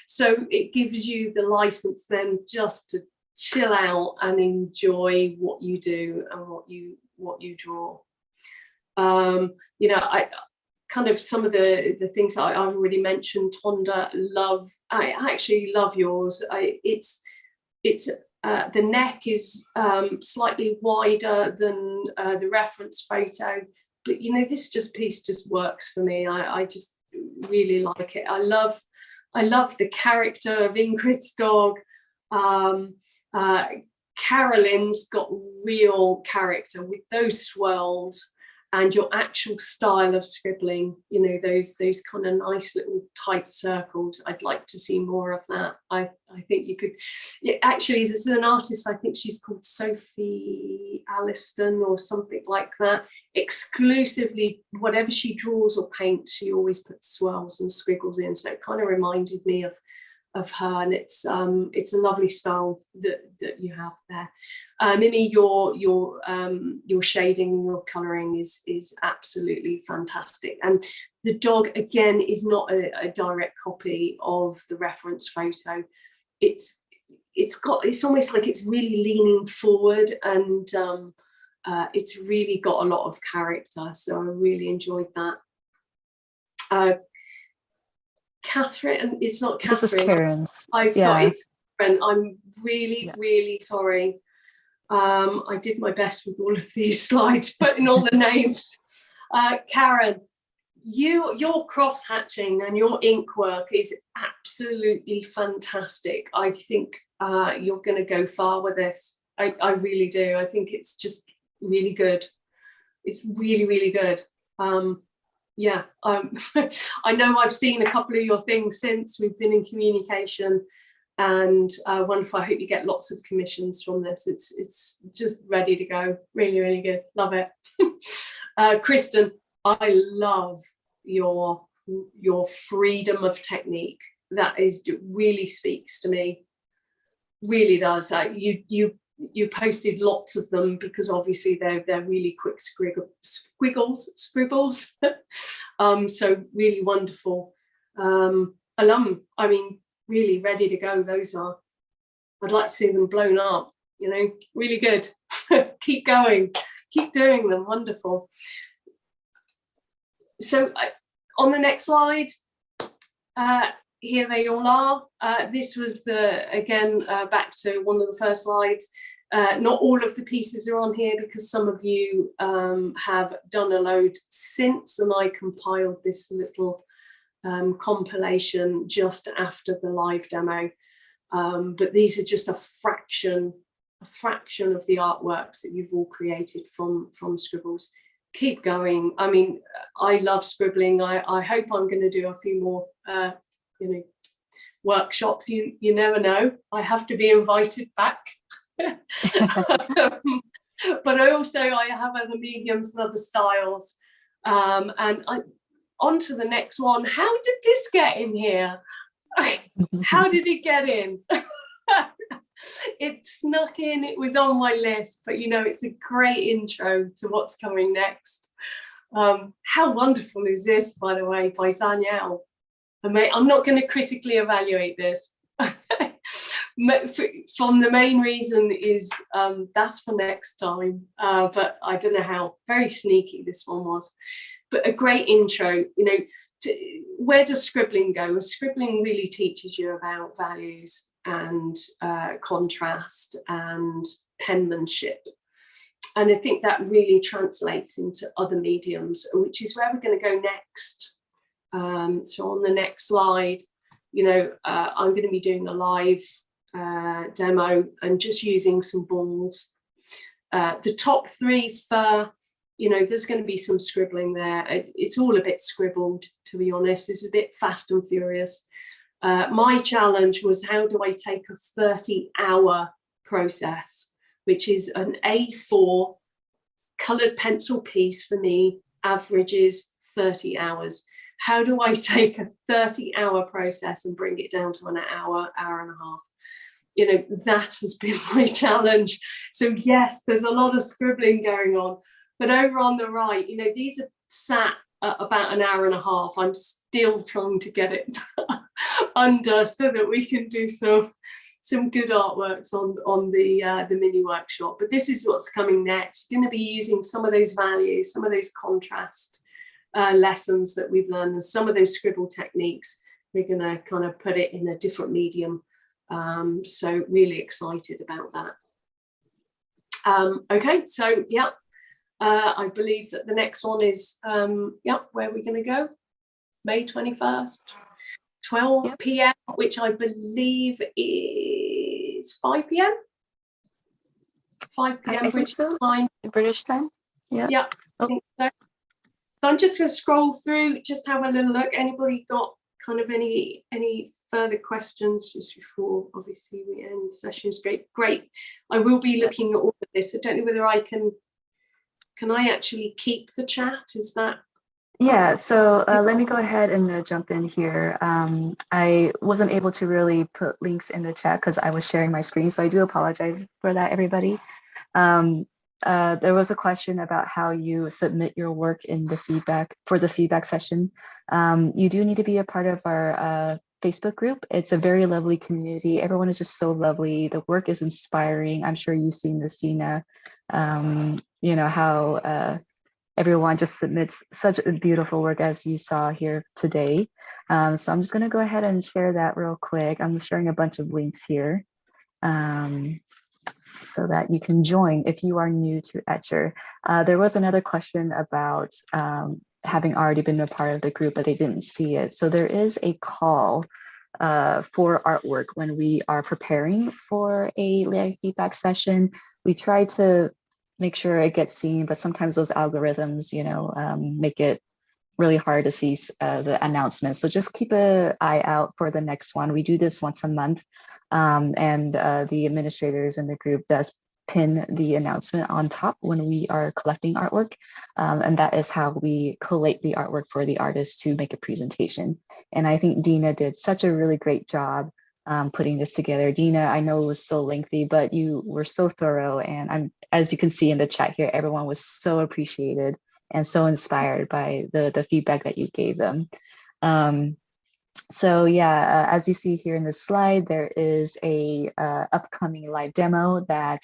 So it gives you the license then just to chill out and enjoy what you do and what you draw. You know, I kind of some of the things I've already mentioned. Tonda, love. I actually love yours. It's the neck is slightly wider than the reference photo, but you know, this piece just works for me. I just really like it. I love the character of Ingrid's dog. Carolyn's got real character with those swirls and your actual style of scribbling, you know, those kind of nice little tight circles. I'd like to see more of that. I think you could, actually, there's an artist, I think she's called Sophie Alliston or something like that. Exclusively, whatever she draws or paints, she always puts swirls and squiggles in. So it kind of reminded me of her, and it's a lovely style that you have there. Mimi, your shading, your colouring is absolutely fantastic, and the dog again is not a direct copy of the reference photo. It's almost like it's really leaning forward, and it's really got a lot of character. So I really enjoyed that. Catherine, it's not Catherine. This is Karen's. I've got it's Karen. I'm really sorry. I did my best with all of these slides, putting all the names. Karen, your cross hatching and your ink work is absolutely fantastic. I think you're going to go far with this. I really do. I think it's just really good. It's really good. Yeah, I know I've seen a couple of your things since we've been in communication, and wonderful. I hope you get lots of commissions from this. It's just ready to go. Really good. Love it. Kristen, I love your freedom of technique. That really speaks to me. Really does. You posted lots of them because obviously they're really quick scribbles. So really wonderful. Alum, I mean, really ready to go. Those are. I'd like to see them blown up. You know, really good. Keep going. Keep doing them. Wonderful. So on the next slide, here they all are. This was again, back to one of the first slides. Not all of the pieces are on here because some of you have done a load since, and I compiled this little compilation just after the live demo. But these are just a fraction of the artworks that you've all created from Scribbles. Keep going. I mean, I love scribbling. I hope I'm going to do a few more workshops. You never know. I have to be invited back. But I have other mediums and other styles. And on to the next one. How did this get in here? How did it get in? It snuck in. It was on my list, but it's a great intro to what's coming next. How wonderful is this, by the way, by Danielle? I'm not going to critically evaluate this. From the main reason is that's for next time, but I don't know how very sneaky this one was. But a great intro. Where does scribbling go? Scribbling really teaches you about values and contrast and penmanship, and I think that really translates into other mediums, which is where we're going to go next. So on the next slide, I'm going to be doing a live demo and just using some balls. The top three for, there's going to be some scribbling there. It's all a bit scribbled, to be honest. It's a bit fast and furious. My challenge was, how do I take a 30-hour process, which is an A4 coloured pencil piece for me, averages 30 hours. How do I take a 30-hour process and bring it down to an hour and a half? That has been my challenge. So yes, there's a lot of scribbling going on, but over on the right, these are sat at about an hour and a half. I'm still trying to get it under so that we can do some good artworks on the mini workshop. But this is what's coming next. You're going to be using some of those values, some of those contrast lessons that we've learned, and some of those scribble techniques. We're going to kind of put it in a different medium. So really excited about that. Okay, so yeah, I believe that the next one is where we're going to go, May 21st, 12 p.m, which I believe is 5 p.m. 5 p.m. British time. British time. Yeah. I think so. So I'm just going to scroll through, just have a little look. Anybody got kind of any further questions just before obviously we end the sessions? Great. I will be looking at all of this. I don't know whether I can I actually keep the chat? Is that? Yeah, so let me go ahead and jump in here. I wasn't able to really put links in the chat because I was sharing my screen, so I do apologize for that, everybody. There was a question about how you submit your work in the feedback session. You do need to be a part of our Facebook group. It's a very lovely community. Everyone is just so lovely. The work is inspiring. I'm sure you've seen this, Dena. How everyone just submits such a beautiful work as you saw here today. So I'm just going to go ahead and share that real quick. I'm sharing a bunch of links here. So that you can join if you are new to Etchr. There was another question about having already been a part of the group, but they didn't see it. So there is a call for artwork when we are preparing for a live feedback session. We try to make sure it gets seen, but sometimes those algorithms, make it really hard to see the announcement. So just keep an eye out for the next one. We do this once a month, and the administrators in the group does pin the announcement on top when we are collecting artwork. And that is how we collate the artwork for the artists to make a presentation. And I think Dena did such a really great job putting this together. Dena, I know it was so lengthy, but you were so thorough. And as you can see in the chat here, everyone was so appreciated and so inspired by the feedback that you gave them. So yeah, as you see here in this slide, there is a upcoming live demo that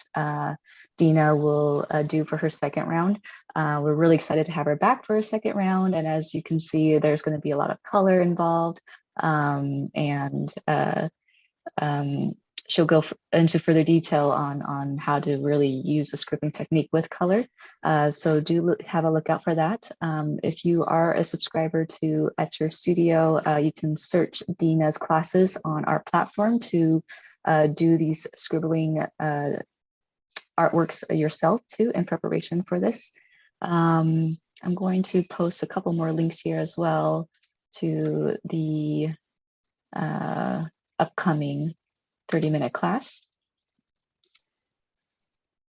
Dena will do for her second round. We're really excited to have her back for her second round. And as you can see, there's going to be a lot of color involved. And she'll go into further detail on how to really use the scribbling technique with color. So do have a look out for that. If you are a subscriber to Etchr Studio, you can search Dena's classes on our platform to do these scribbling artworks yourself too in preparation for this. I'm going to post a couple more links here as well to the upcoming 30-minute class.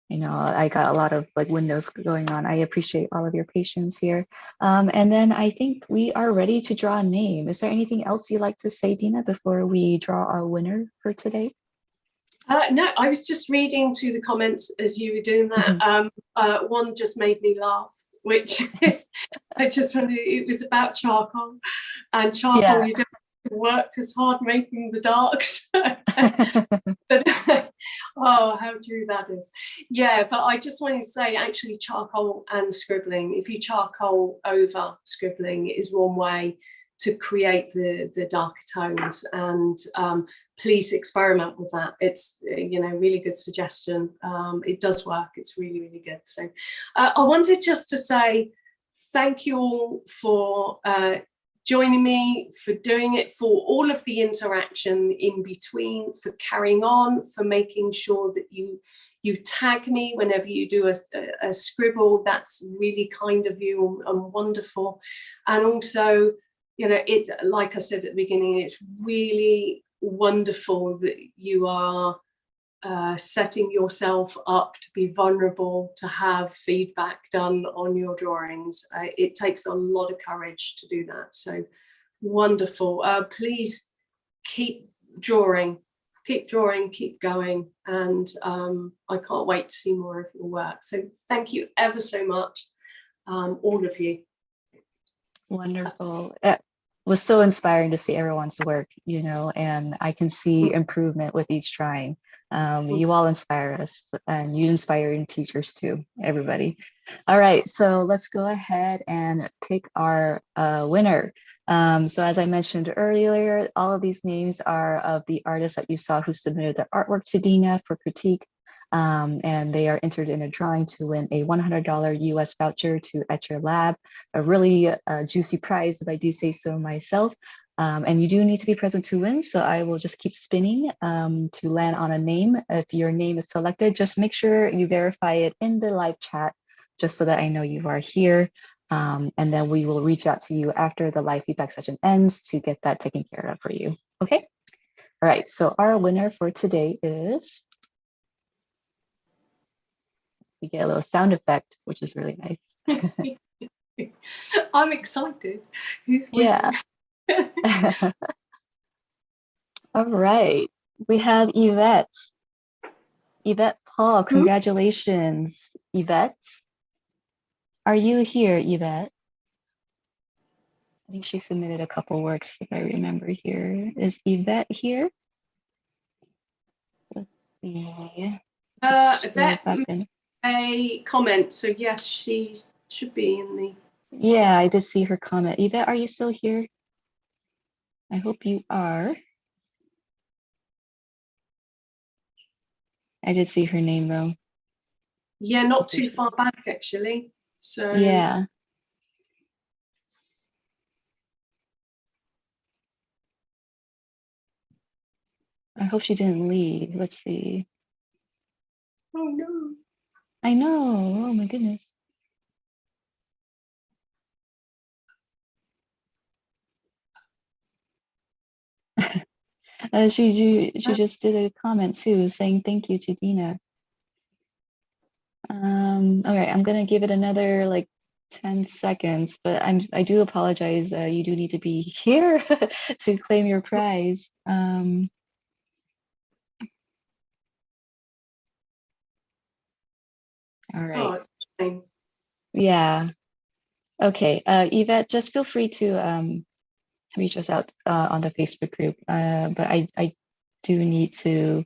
You know, I got a lot of like windows going on. I appreciate all of your patience here. And then I think we are ready to draw a name. Is there anything else you'd like to say, Dena, before we draw our winner for today? No, I was just reading through the comments as you were doing that. One just made me laugh, which is, I just wanted, it was about charcoal, and charcoal, Yeah. you don't work as hard making the darks. But oh, how true that is. Yeah, but I just wanted to say, actually, charcoal and scribbling, if you charcoal over scribbling, is one way to create the darker tones. And please experiment with that. It's, you know, really good suggestion. It does work. It's really, really good. So I wanted just to say thank you all for joining me, for doing it, for all of the interaction in between, for carrying on, for making sure that you tag me whenever you do a scribble. That's really kind of you and wonderful. And also, you know, it, like I said at the beginning, it's really wonderful that you are setting yourself up to be vulnerable, to have feedback done on your drawings. It takes a lot of courage to do that. So wonderful. Please keep drawing, keep going. And I can't wait to see more of your work. So thank you ever so much, all of you. Wonderful. It was so inspiring to see everyone's work, you know, and I can see improvement with each trying. You all inspire us, and you inspire your teachers too, everybody. All right, so let's go ahead and pick our winner. So as I mentioned earlier, all of these names are of the artists that you saw who submitted their artwork to Dena for critique. And they are entered in a drawing to win a $100 US voucher to Etchr Lab, a really juicy prize, if I do say so myself. And you do need to be present to win, so I will just keep spinning to land on a name. If your name is selected, just make sure you verify it in the live chat, just so that I know you are here. And then we will reach out to you after the live feedback session ends to get that taken care of for you. Okay? All right, so our winner for today is, we get a little sound effect, which is really nice. I'm excited. Who's yeah. All right, we have Yvette. Yvette Paul, congratulations. Yvette, are you here, Yvette? I think she submitted a couple works, if I remember here. Is Yvette here? Let's see. That a comment, so yes, she should be in the... Yeah, I did see her comment. Yvette, are you still here? I hope you are. I did see her name though. Yeah, not too far back actually. So yeah. I hope she didn't leave. Let's see. Oh no. I know. Oh my goodness. She just did a comment too, saying thank you to Dena. All right, I'm gonna give it another like 10 seconds, but I do apologize. You do need to be here to claim your prize. All right. Oh, it's a shame. Yeah. Okay. Yvette, just feel free to reach us out on the Facebook group. But I do need to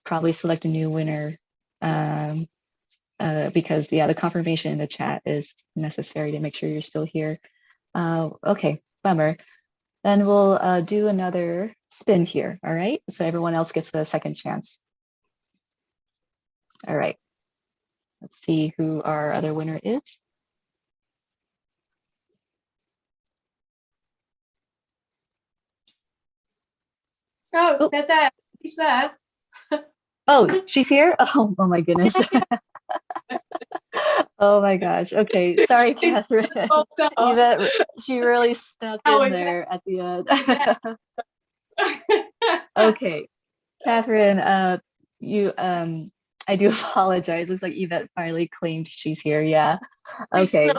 probably select a new winner, because the confirmation in the chat is necessary to make sure you're still here. Okay, bummer. Then we'll do another spin here, all right? So everyone else gets a second chance. All right, let's see who our other winner is. Oh, they're there. He's there. Oh, she's here? Oh my goodness. Oh my gosh. Okay, sorry, Catherine. Yvette, she really stuck in there at the end. Okay, Catherine, you I do apologize. Looks like Yvette finally claimed she's here. Yeah. Okay.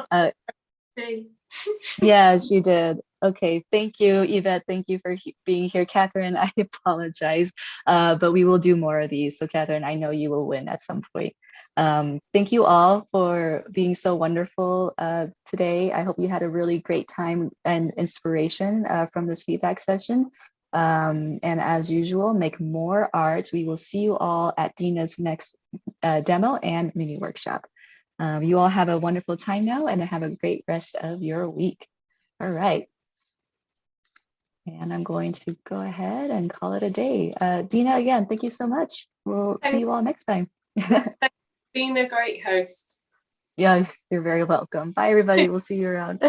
Yeah, she did. Okay, thank you, Yvette. Thank you for being here. Catherine, I apologize, but we will do more of these. So Catherine, I know you will win at some point. Thank you all for being so wonderful today. I hope you had a really great time and inspiration from this feedback session. And as usual, make more art. We will see you all at Dena's next demo and mini workshop. You all have a wonderful time now and have a great rest of your week. All right. And I'm going to go ahead and call it a day. Dena, again, thank you so much. We'll see you all next time. Thanks for being a great host. Yeah, you're very welcome. Bye, everybody. We'll see you around.